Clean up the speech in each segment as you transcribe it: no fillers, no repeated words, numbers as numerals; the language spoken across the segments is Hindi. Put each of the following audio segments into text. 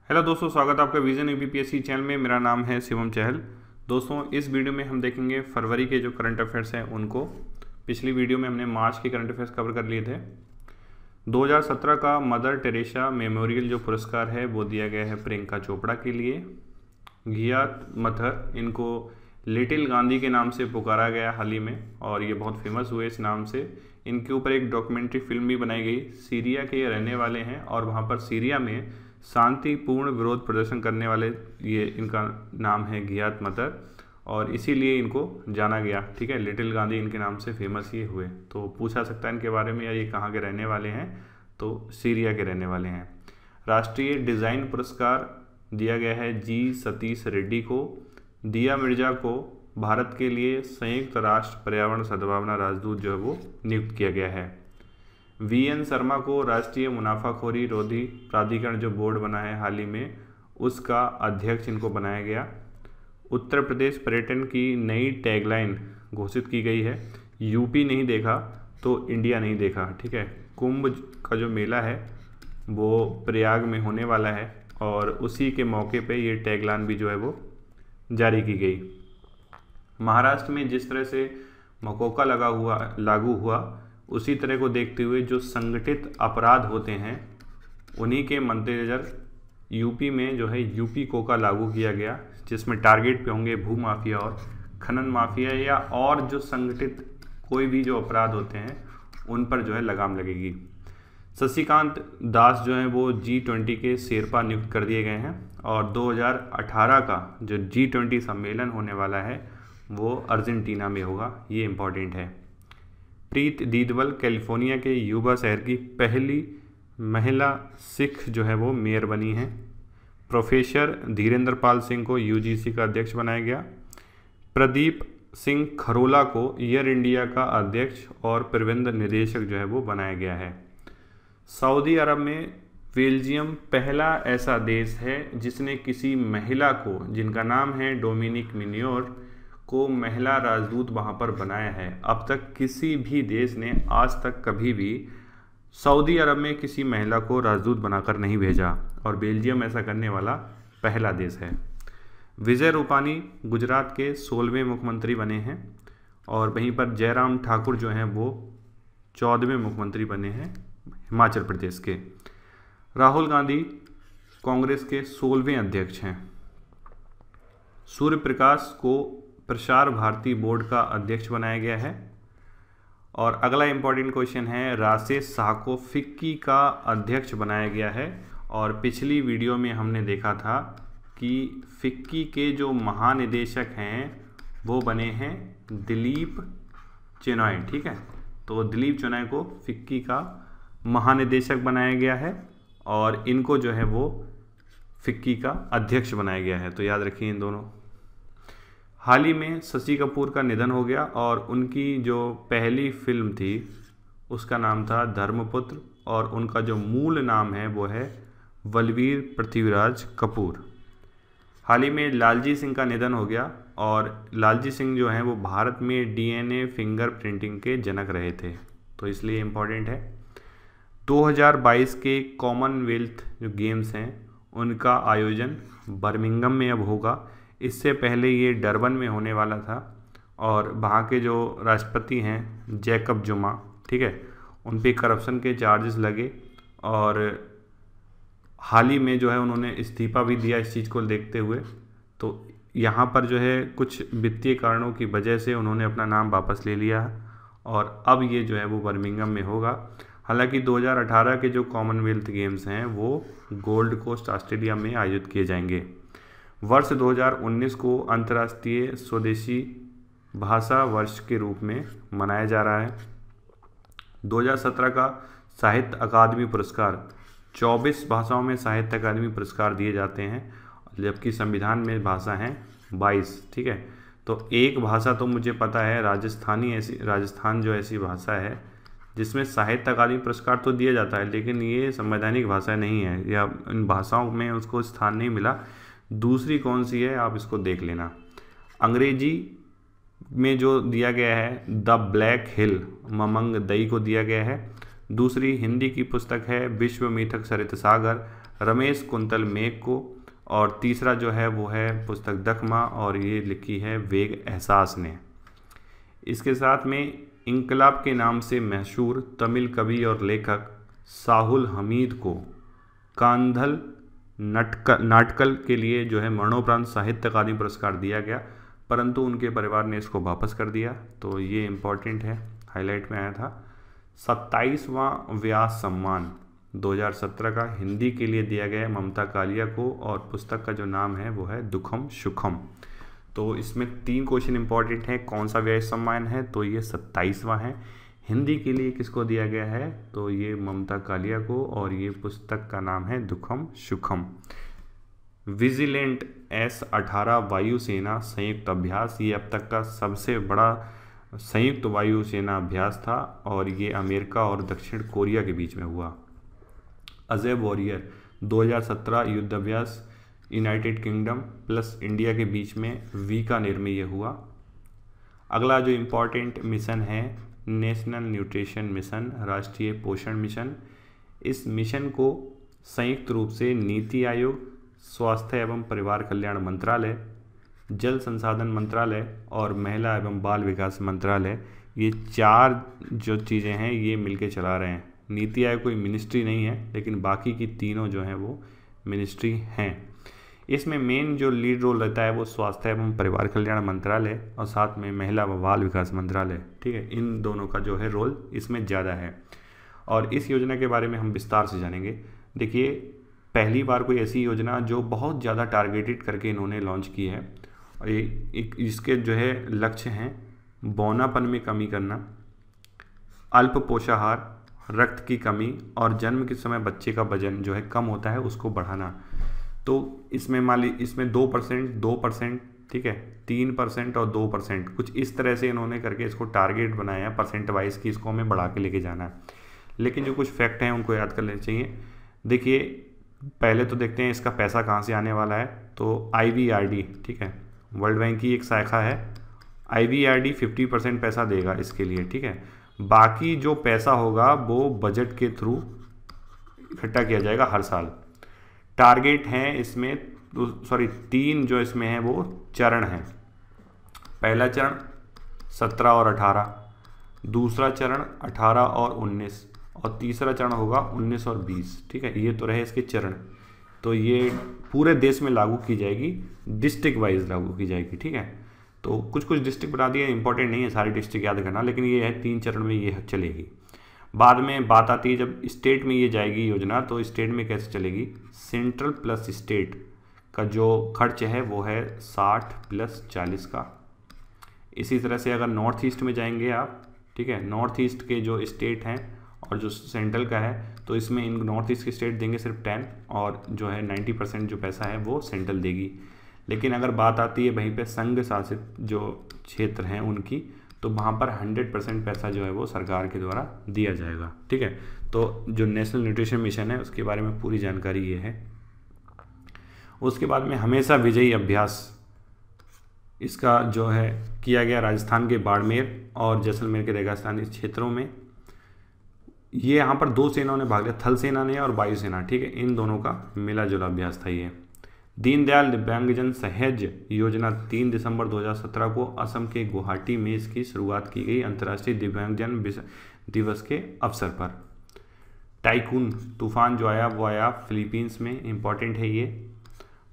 हेलो दोस्तों, स्वागत है आपका विजन यूपीपीएससी चैनल में। मेरा नाम है शिवम चहल। दोस्तों, इस वीडियो में हम देखेंगे फरवरी के जो करंट अफेयर्स हैं उनको। पिछली वीडियो में हमने मार्च के करंट अफेयर्स कवर कर लिए थे। 2017 का मदर टेरेसा मेमोरियल जो पुरस्कार है वो दिया गया है प्रियंका चोपड़ा के लिए। घियात मथर, इनको लिटिल गांधी के नाम से पुकारा गया हाल ही में और ये बहुत फेमस हुए इस नाम से। इनके ऊपर एक डॉक्यूमेंट्री फिल्म भी बनाई गई। सीरिया के ये रहने वाले हैं और वहाँ पर सीरिया में शांतिपूर्ण विरोध प्रदर्शन करने वाले ये इनका नाम है घियात मतर और इसीलिए इनको जाना गया। ठीक है, लिटिल गांधी इनके नाम से फेमस ये हुए। तो पूछा सकता है इनके बारे में, या ये कहाँ के रहने वाले हैं, तो सीरिया के रहने वाले हैं। राष्ट्रीय डिज़ाइन पुरस्कार दिया गया है जी सतीश रेड्डी को। दिया मिर्जा को भारत के लिए संयुक्त राष्ट्र पर्यावरण सद्भावना राजदूत जो है वो नियुक्त किया गया है। वीएन शर्मा को राष्ट्रीय मुनाफाखोरी रोधी प्राधिकरण जो बोर्ड बना है हाल ही में, उसका अध्यक्ष इनको बनाया गया। उत्तर प्रदेश पर्यटन की नई टैगलाइन घोषित की गई है, यूपी नहीं देखा तो इंडिया नहीं देखा। ठीक है, कुंभ का जो मेला है वो प्रयाग में होने वाला है और उसी के मौके पे ये टैगलाइन भी जो है वो जारी की गई। महाराष्ट्र में जिस तरह से मकोका लागू हुआ उसी तरह को देखते हुए जो संगठित अपराध होते हैं उन्हीं के मद्देनज़र यूपी में जो है यूपी कोका लागू किया गया, जिसमें टारगेट पे होंगे भू माफिया और खनन माफिया या और जो संगठित कोई भी जो अपराध होते हैं उन पर जो है लगाम लगेगी। शशिकांत दास जो हैं वो G20 के शेरपा नियुक्त कर दिए गए हैं और 2018 का जो G20 सम्मेलन होने वाला है वो अर्जेंटीना में होगा, ये इम्पॉर्टेंट है। प्रीत दीदवल कैलिफोर्निया के युवा शहर की पहली महिला सिख जो है वो मेयर बनी हैं। प्रोफेसर धीरेन्द्र पाल सिंह को यूजीसी का अध्यक्ष बनाया गया। प्रदीप सिंह खरोला को एयर इंडिया का अध्यक्ष और प्रबंध निदेशक जो है वो बनाया गया है। सऊदी अरब में बेल्जियम पहला ऐसा देश है जिसने किसी महिला को, जिनका नाम है डोमिनिक मिन्योर, को महिला राजदूत वहाँ पर बनाया है। अब तक किसी भी देश ने आज तक कभी भी सऊदी अरब में किसी महिला को राजदूत बनाकर नहीं भेजा और बेल्जियम ऐसा करने वाला पहला देश है। विजय रूपानी गुजरात के 16वें मुख्यमंत्री बने हैं और वहीं पर जयराम ठाकुर जो हैं वो 14वें मुख्यमंत्री बने हैं हिमाचल प्रदेश के। राहुल गांधी कांग्रेस के 16वें अध्यक्ष हैं। सूर्य प्रकाश को प्रसार भारती बोर्ड का अध्यक्ष बनाया गया है। और अगला इंपॉर्टेंट क्वेश्चन है, राजेश शाह को फिक्की का अध्यक्ष बनाया गया है। और पिछली वीडियो में हमने देखा था कि फिक्की के जो महानिदेशक हैं वो बने हैं दिलीप चेनॉय। ठीक है, तो दिलीप चेनॉय को फिक्की का महानिदेशक बनाया गया है और इनको जो है वो फिक्की का अध्यक्ष बनाया गया है। तो याद रखिए इन दोनों। हाल ही में शशि कपूर का निधन हो गया और उनकी जो पहली फिल्म थी उसका नाम था धर्मपुत्र और उनका जो मूल नाम है वो है बलवीर पृथ्वीराज कपूर। हाल ही में लालजी सिंह का निधन हो गया और लालजी सिंह जो हैं वो भारत में डीएनए फिंगर प्रिंटिंग के जनक रहे थे, तो इसलिए इम्पोर्टेंट है। 2022 के कॉमनवेल्थ जो गेम्स हैं उनका आयोजन बर्मिंघम में अब होगा। इससे पहले ये डरबन में होने वाला था और वहाँ के जो राष्ट्रपति हैं जैकब जुमा, ठीक है, उन पे करप्शन के चार्जेस लगे और हाल ही में जो है उन्होंने इस्तीफा भी दिया इस चीज़ को देखते हुए। तो यहाँ पर जो है कुछ वित्तीय कारणों की वजह से उन्होंने अपना नाम वापस ले लिया और अब ये जो है वो बर्मिंघम में होगा। हालांकि 2018 के जो कॉमनवेल्थ गेम्स हैं वो गोल्ड कोस्ट ऑस्ट्रेलिया में आयोजित किए जाएंगे। वर्ष 2019 को अंतर्राष्ट्रीय स्वदेशी भाषा वर्ष के रूप में मनाया जा रहा है। 2017 का साहित्य अकादमी पुरस्कार, 24 भाषाओं में साहित्य अकादमी पुरस्कार दिए जाते हैं जबकि संविधान में भाषा हैं 22। ठीक है, तो एक भाषा तो मुझे पता है राजस्थान जो ऐसी भाषा है जिसमें साहित्य अकादमी पुरस्कार तो दिया जाता है, लेकिन ये संवैधानिक भाषा नहीं है या इन भाषाओं में उसको स्थान नहीं मिला। दूसरी कौन सी है आप इसको देख लेना। अंग्रेजी में जो दिया गया है द ब्लैक हिल ममंग दई को दिया गया है। दूसरी हिंदी की पुस्तक है विश्व मिथक सरित सागर, रमेश कुंतल मेघ को। और तीसरा जो है वो है पुस्तक दखमा, और ये लिखी है वेग एहसास ने। इसके साथ में इंकलाब के नाम से मशहूर तमिल कवि और लेखक साहुल हमीद को कांधल नाटकल के लिए जो है मरणोपरांत साहित्य अकादमी पुरस्कार दिया गया, परंतु उनके परिवार ने इसको वापस कर दिया। तो ये इम्पॉर्टेंट है, हाईलाइट में आया था। 27वां व्यास सम्मान 2017 का हिंदी के लिए दिया गया है ममता कालिया को, और पुस्तक का जो नाम है वो है दुखम सुखम। तो इसमें 3 क्वेश्चन इंपॉर्टेंट हैं। कौन सा व्यास सम्मान है, तो ये 27वां है। हिंदी के लिए किसको दिया गया है, तो ये ममता कालिया को, और ये पुस्तक का नाम है दुखम सुखम। विजिलेंट S-18 वायुसेना संयुक्त अभ्यास, ये अब तक का सबसे बड़ा संयुक्त वायुसेना अभ्यास था, और ये अमेरिका और दक्षिण कोरिया के बीच में हुआ। अजय वॉरियर 2017 युद्ध अभ्यास यूनाइटेड किंगडम प्लस इंडिया के बीच में बीकानेर में ये हुआ। अगला जो इम्पोर्टेंट मिशन है नेशनल न्यूट्रिशन मिशन, राष्ट्रीय पोषण मिशन। इस मिशन को संयुक्त रूप से नीति आयोग, स्वास्थ्य एवं परिवार कल्याण मंत्रालय, जल संसाधन मंत्रालय और महिला एवं बाल विकास मंत्रालय, ये 4 जो चीज़ें हैं ये मिलके चला रहे हैं। नीति आयोग कोई मिनिस्ट्री नहीं है, लेकिन बाकी की तीनों जो हैं वो मिनिस्ट्री हैं। इसमें मेन जो लीड रोल रहता है वो स्वास्थ्य एवं परिवार कल्याण मंत्रालय और साथ में महिला व बाल विकास मंत्रालय, ठीक है। इन दोनों का जो है रोल इसमें ज़्यादा है, और इस योजना के बारे में हम विस्तार से जानेंगे। देखिए, पहली बार कोई ऐसी योजना जो बहुत ज़्यादा टारगेटेड करके इन्होंने लॉन्च की है, और इसके जो है लक्ष्य हैं बौनापन में कमी करना, अल्प पोषाहार, रक्त की कमी और जन्म के समय बच्चे का वजन जो है कम होता है उसको बढ़ाना। तो इसमें मान ली इसमें 2%, ठीक है, 3% और 2%, कुछ इस तरह से इन्होंने करके इसको टारगेट बनाया परसेंट वाइज की इसको हमें बढ़ा के लेके जाना है। लेकिन जो कुछ फैक्ट हैं उनको याद कर लेने चाहिए। देखिए, पहले तो देखते हैं इसका पैसा कहाँ से आने वाला है। तो IVRD, ठीक है, वर्ल्ड बैंक की एक शाखा है, IVRD 50% पैसा देगा इसके लिए, ठीक है। बाकी जो पैसा होगा वो बजट के थ्रू इकट्ठा किया जाएगा हर साल। टारगेट हैं इसमें 3 जो इसमें है वो चरण हैं। पहला चरण 17 और 18, दूसरा चरण 18 और 19, और तीसरा चरण होगा 19 और 20, ठीक है। ये तो रहे इसके चरण। तो ये पूरे देश में लागू की जाएगी, डिस्ट्रिक्ट वाइज लागू की जाएगी, ठीक है। तो कुछ डिस्ट्रिक्ट बता दिए, इंपॉर्टेंट नहीं है सारी डिस्ट्रिक्ट याद करना, लेकिन ये है 3 चरण में ये चलेगी। बाद में बात आती है जब स्टेट में ये जाएगी योजना, तो स्टेट में कैसे चलेगी। सेंट्रल प्लस स्टेट का जो खर्च है वो है 60 + 40 का। इसी तरह से अगर नॉर्थ ईस्ट में जाएंगे आप, ठीक है, नॉर्थ ईस्ट के जो स्टेट हैं और जो सेंट्रल का है, तो इसमें इन नॉर्थ ईस्ट के स्टेट देंगे सिर्फ 10, और जो है 90% जो पैसा है वो सेंट्रल देगी। लेकिन अगर बात आती है वहीं पे संघ शासित जो क्षेत्र हैं उनकी, तो वहाँ पर 100% पैसा जो है वो सरकार के द्वारा दिया जाएगा, ठीक है। तो जो नेशनल न्यूट्रिशन मिशन है उसके बारे में पूरी जानकारी ये है। उसके बाद में हमेशा विजयी अभ्यास, इसका जो है किया गया राजस्थान के बाड़मेर और जैसलमेर के रेगिस्तानी क्षेत्रों में। ये यहाँ पर 2 सेनाओं ने भाग लिया, थल सेना ने और वायुसेना, ठीक है। इन दोनों का मिला जुला अभ्यास था ये। दीनदयाल दिव्यांगजन सहज योजना 3 दिसंबर 2017 को असम के गुवाहाटी में इसकी शुरुआत की गई अंतर्राष्ट्रीय दिव्यांगजन दिवस के अवसर पर। टाइकून तूफान जो आया वो आया फिलीपींस में, इम्पॉर्टेंट है ये।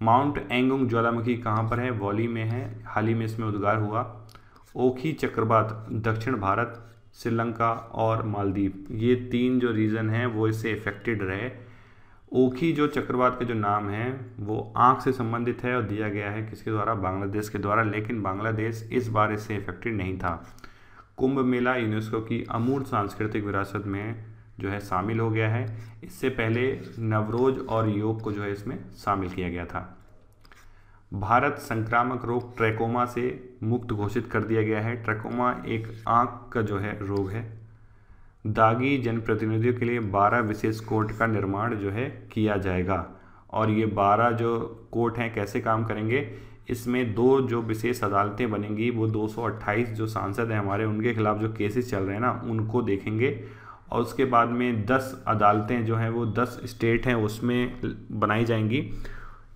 माउंट एंगुंग ज्वालामुखी कहाँ पर है, वॉली में है, हाल ही में इसमें उद्गार हुआ। ओखी चक्रवात दक्षिण भारत, श्रीलंका और मालदीव, ये 3 जो रीजन हैं वो इससे इफेक्टेड रहे। ओखी जो चक्रवात का जो नाम है वो आँख से संबंधित है और दिया गया है किसके द्वारा, बांग्लादेश के द्वारा, लेकिन बांग्लादेश इस बार इससे इफेक्टेड नहीं था। कुंभ मेला यूनेस्को की अमूर्त सांस्कृतिक विरासत में जो है शामिल हो गया है। इससे पहले नवरोज और योग को जो है इसमें शामिल किया गया था। भारत संक्रामक रोग ट्रैकोमा से मुक्त घोषित कर दिया गया है। ट्रैकोमा एक आँख का जो है रोग है। दागी जनप्रतिनिधियों के लिए 12 विशेष कोर्ट का निर्माण जो है किया जाएगा, और ये 12 जो कोर्ट हैं कैसे काम करेंगे, इसमें 2 जो विशेष अदालतें बनेंगी, वो 228 जो सांसद हैं हमारे उनके खिलाफ जो केसेस चल रहे हैं ना उनको देखेंगे, और उसके बाद में 10 अदालतें जो हैं वो 10 स्टेट हैं उसमें बनाई जाएंगी।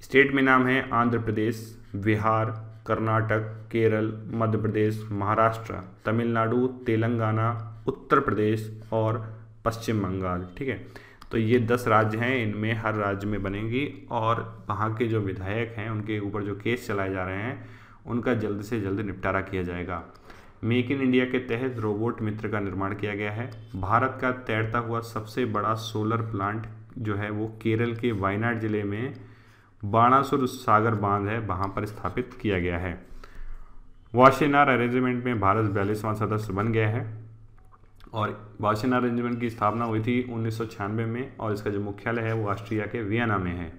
स्टेट में नाम है आंध्र प्रदेश, बिहार, कर्नाटक, केरल, मध्य प्रदेश, महाराष्ट्र, तमिलनाडु, तेलंगाना, उत्तर प्रदेश और पश्चिम बंगाल। ठीक है, तो ये 10 राज्य हैं, इनमें हर राज्य में बनेंगी और वहाँ के जो विधायक हैं उनके ऊपर जो केस चलाए जा रहे हैं उनका जल्द से जल्द निपटारा किया जाएगा। मेक इन इंडिया के तहत रोबोट मित्र का निर्माण किया गया है। भारत का तैरता हुआ सबसे बड़ा सोलर प्लांट जो है वो केरल के वायनाड जिले में बाणासुर सागर बांध है, वहाँ पर स्थापित किया गया है। वाशिनार अरेंजमेंट में भारत 42वां सदस्य बन गया है और वाशिनार अरेंजमेंट की स्थापना हुई थी 1996 में और इसका जो मुख्यालय है वो ऑस्ट्रिया के वियना में है।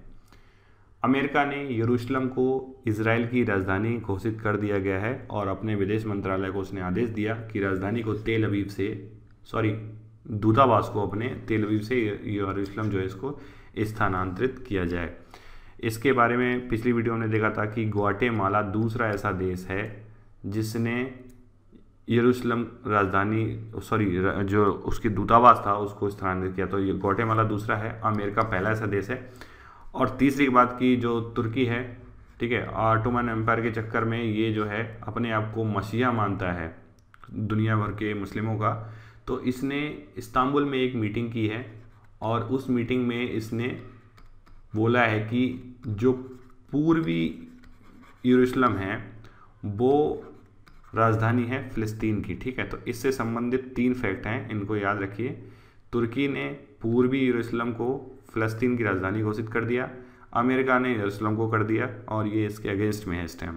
अमेरिका ने यरूशलेम को इजराइल की राजधानी घोषित कर दिया गया है और अपने विदेश मंत्रालय को उसने आदेश दिया कि राजधानी को दूतावास को अपने तेल अवीव से यरूशलेम जो है इसको स्थानांतरित किया जाए। इसके बारे में पिछली वीडियो में देखा था कि ग्वाटेमाला दूसरा ऐसा देश है जिसने यरूशलेम जो उसकी दूतावास था उसको स्थानांतरित किया, तो ये ग्वाटेमाला दूसरा है, अमेरिका पहला ऐसा देश है। और तीसरी बात की जो तुर्की है, ठीक है, ऑटोमन एम्पायर के चक्कर में ये जो है अपने आप को मसीहा मानता है दुनिया भर के मुस्लिमों का, तो इसने इस्तांबुल में एक मीटिंग की है और उस मीटिंग में इसने बोला है कि जो पूर्वी यरूशलेम है वो राजधानी है फ़िलिस्तीन की। ठीक है, तो इससे संबंधित 3 फैक्ट हैं, इनको याद रखिए। तुर्की ने पूर्वी यरूशलेम को फ़िलिस्तीन की राजधानी घोषित कर दिया, अमेरिका ने यरूशलेम को कर दिया और ये इसके अगेंस्ट में है इस टाइम।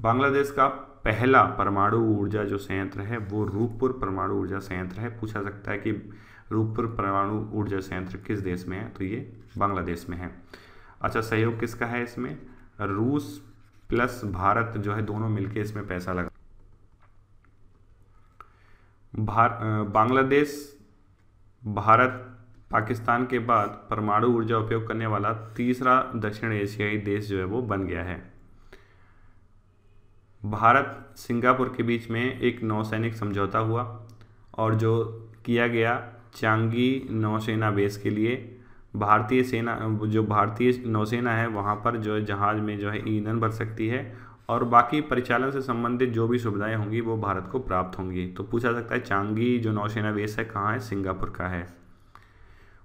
बांग्लादेश का पहला परमाणु ऊर्जा जो संयंत्र है वो रूपपुर परमाणु ऊर्जा संयंत्र है। पूछा सकता है कि रूपपुर परमाणु ऊर्जा संयंत्र किस देश में है, तो ये बांग्लादेश में है। अच्छा, सहयोग किसका है इसमें? रूस प्लस भारत जो है दोनों मिलके इसमें पैसा लगा। बांग्लादेश भारत पाकिस्तान के बाद परमाणु ऊर्जा उपयोग करने वाला तीसरा दक्षिण एशियाई देश जो है वो बन गया है। भारत सिंगापुर के बीच में एक नौसैनिक समझौता हुआ और जो किया गया चांगी नौसेना बेस के लिए भारतीय नौसेना है वहाँ पर जो है जहाज़ में जो है ईंधन भर सकती है और बाकी परिचालन से संबंधित जो भी सुविधाएं होंगी वो भारत को प्राप्त होंगी। तो पूछा सकता है चांगी जो नौसेना बेस है कहाँ है? सिंगापुर का है।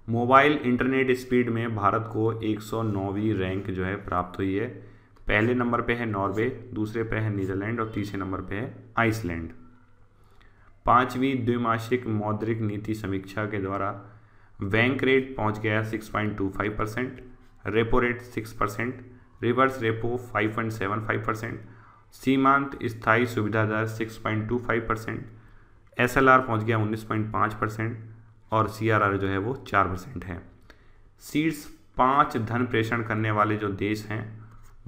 मोबाइल इंटरनेट स्पीड में भारत को 109वीं रैंक जो है प्राप्त हुई है। पहले नंबर पे है नॉर्वे, दूसरे पे है नीदरलैंड और तीसरे नंबर पे है आइसलैंड। 5वीं द्विमासिक मौद्रिक नीति समीक्षा के द्वारा बैंक रेट पहुंच गया 6.25%, रेपो रेट 6%, रिवर्स रेपो 5.75%, सीमांत स्थायी सुविधा दर 6.25%, SLR पहुंच गया 19.5% और CRR जो है वो 4% है। शीर्ष 5 धन प्रेषण करने वाले जो देश हैं,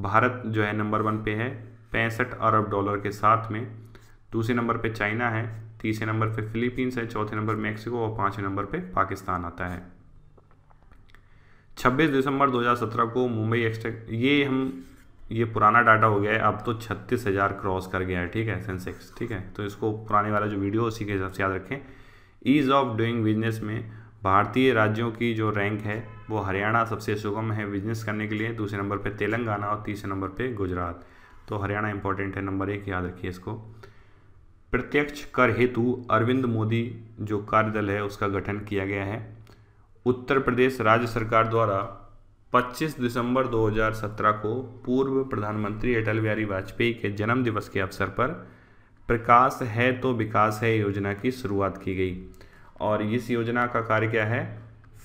भारत जो है नंबर 1 पे है 65 अरब डॉलर के साथ में, दूसरे नंबर पे चाइना है, तीसरे नंबर पे फिलीपींस है, चौथे नंबर मैक्सिको और 5वें नंबर पे पाकिस्तान आता है। 26 दिसंबर 2017 को मुंबई ये पुराना डाटा हो गया है, अब तो 36,000 क्रॉस कर गया है। ठीक है, सेंसेक्स। ठीक है, तो इसको पुराने वाला जो वीडियो उसी के हिसाब से याद रखें। ईज़ ऑफ डूइंग बिजनेस में भारतीय राज्यों की जो रैंक है वो हरियाणा सबसे सुगम है बिजनेस करने के लिए, दूसरे नंबर पे तेलंगाना और तीसरे नंबर पे गुजरात। तो हरियाणा इंपॉर्टेंट है, नंबर 1 याद रखिए इसको। प्रत्यक्ष कर हेतु अरविंद मोदी जो कार्यदल है उसका गठन किया गया है। उत्तर प्रदेश राज्य सरकार द्वारा 25 दिसंबर 2017 को पूर्व प्रधानमंत्री अटल बिहारी वाजपेयी के जन्म दिवस के अवसर पर प्रकाश है तो विकास है योजना की शुरुआत की गई और इस योजना का कार्य क्या है?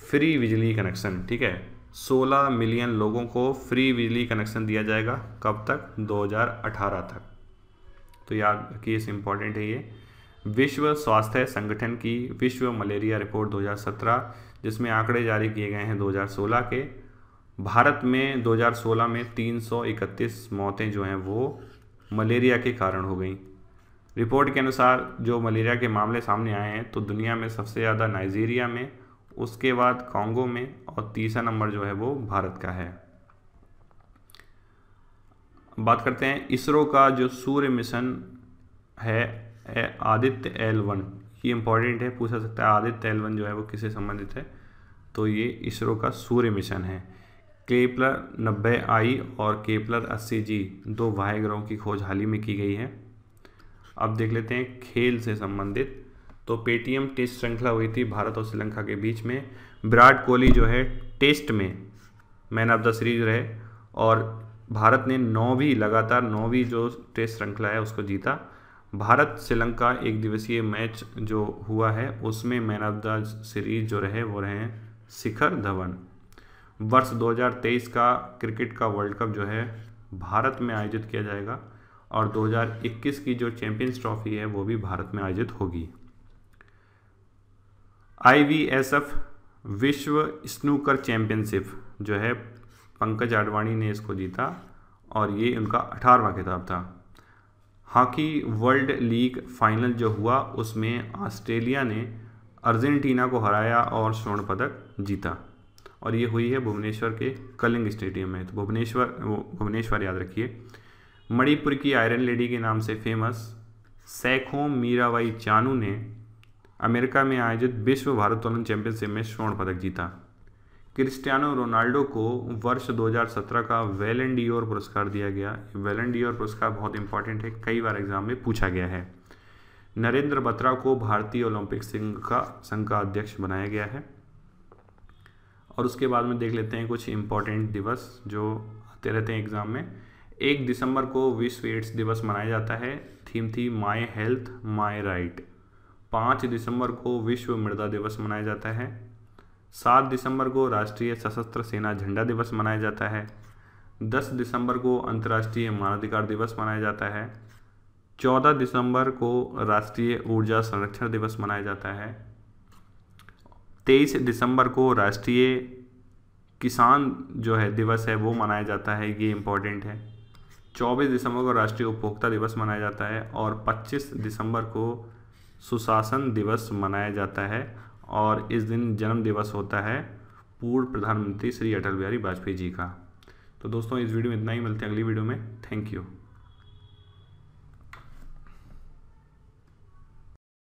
फ्री बिजली कनेक्शन। ठीक है, 16 मिलियन लोगों को फ्री बिजली कनेक्शन दिया जाएगा। कब तक? 2018 तक। तो याद रखिए, इस इम्पॉर्टेंट है ये। विश्व स्वास्थ्य संगठन की विश्व मलेरिया रिपोर्ट 2017 जिसमें आंकड़े जारी किए गए हैं 2016 के, भारत में 2016 में 331 मौतें जो हैं वो मलेरिया के कारण हो गई। रिपोर्ट के अनुसार जो मलेरिया के मामले सामने आए हैं तो दुनिया में सबसे ज़्यादा नाइजीरिया में, उसके बाद कॉन्गो में और तीसरा नंबर जो है वो भारत का है। बात करते हैं इसरो का जो सूर्य मिशन है आदित्य L1, कि इम्पॉर्टेंट है, पूछा सकता है आदित्य L1 जो है वो किससे संबंधित है, तो ये इसरो का सूर्य मिशन है। केपलर 90I और केपलर 80G 2 बाह्य ग्रहों की खोज हाल ही में की गई है। अब देख लेते हैं खेल से संबंधित। तो पेटीएम टेस्ट श्रृंखला हुई थी भारत और श्रीलंका के बीच में। विराट कोहली जो है टेस्ट में मैन ऑफ द सीरीज रहे और भारत ने लगातार 9वीं जो टेस्ट श्रृंखला है उसको जीता। भारत श्रीलंका एक दिवसीय मैच जो हुआ है उसमें मैन ऑफ द सीरीज जो रहे वो रहे शिखर धवन। वर्ष 2023 का क्रिकेट का वर्ल्ड कप जो है भारत में आयोजित किया जाएगा और 2021 की जो चैंपियंस ट्रॉफी है वो भी भारत में आयोजित होगी। IBSF विश्व स्नूकर चैंपियनशिप जो है पंकज आडवाणी ने इसको जीता और ये उनका 18वां खिताब था। हॉकी वर्ल्ड लीग फाइनल जो हुआ उसमें ऑस्ट्रेलिया ने अर्जेंटीना को हराया और स्वर्ण पदक जीता और ये हुई है भुवनेश्वर के कलिंग स्टेडियम में। तो भुवनेश्वर याद रखिए। मणिपुर की आयरन लेडी के नाम से फेमस सैखोम मीराबाई चानू ने अमेरिका में आयोजित विश्व भारोत्तोलन चैंपियनशिप में स्वर्ण पदक जीता। क्रिस्टियानो रोनाल्डो को वर्ष 2017 का बैलन डी'ओर पुरस्कार दिया गया। बैलन डी'ओर पुरस्कार बहुत इंपॉर्टेंट है, कई बार एग्जाम में पूछा गया है। नरेंद्र बत्रा को भारतीय ओलंपिक संघ का अध्यक्ष बनाया गया है। और उसके बाद में देख लेते हैं कुछ इंपॉर्टेंट दिवस जो आते रहते हैं एग्जाम में। 1 दिसंबर को विश्व एड्स दिवस मनाया जाता है, थीम थी माई हेल्थ माई राइट। 5 दिसंबर को विश्व मृदा दिवस मनाया जाता है। 7 दिसंबर को राष्ट्रीय सशस्त्र सेना झंडा दिवस मनाया जाता है। 10 दिसंबर को अंतर्राष्ट्रीय मानवाधिकार दिवस मनाया जाता है। 14 दिसंबर को राष्ट्रीय ऊर्जा संरक्षण दिवस मनाया जाता है। 23 दिसंबर को राष्ट्रीय किसान जो है दिवस है वो मनाया जाता है, ये इम्पोर्टेंट है। 24 दिसंबर को राष्ट्रीय उपभोक्ता दिवस मनाया जाता है और 25 दिसंबर को सुशासन दिवस मनाया जाता है और इस दिन जन्म दिवस होता है पूर्व प्रधानमंत्री श्री अटल बिहारी वाजपेयी जी का। तो दोस्तों इस वीडियो में इतना ही, मिलते हैं अगली वीडियो में। Thank you.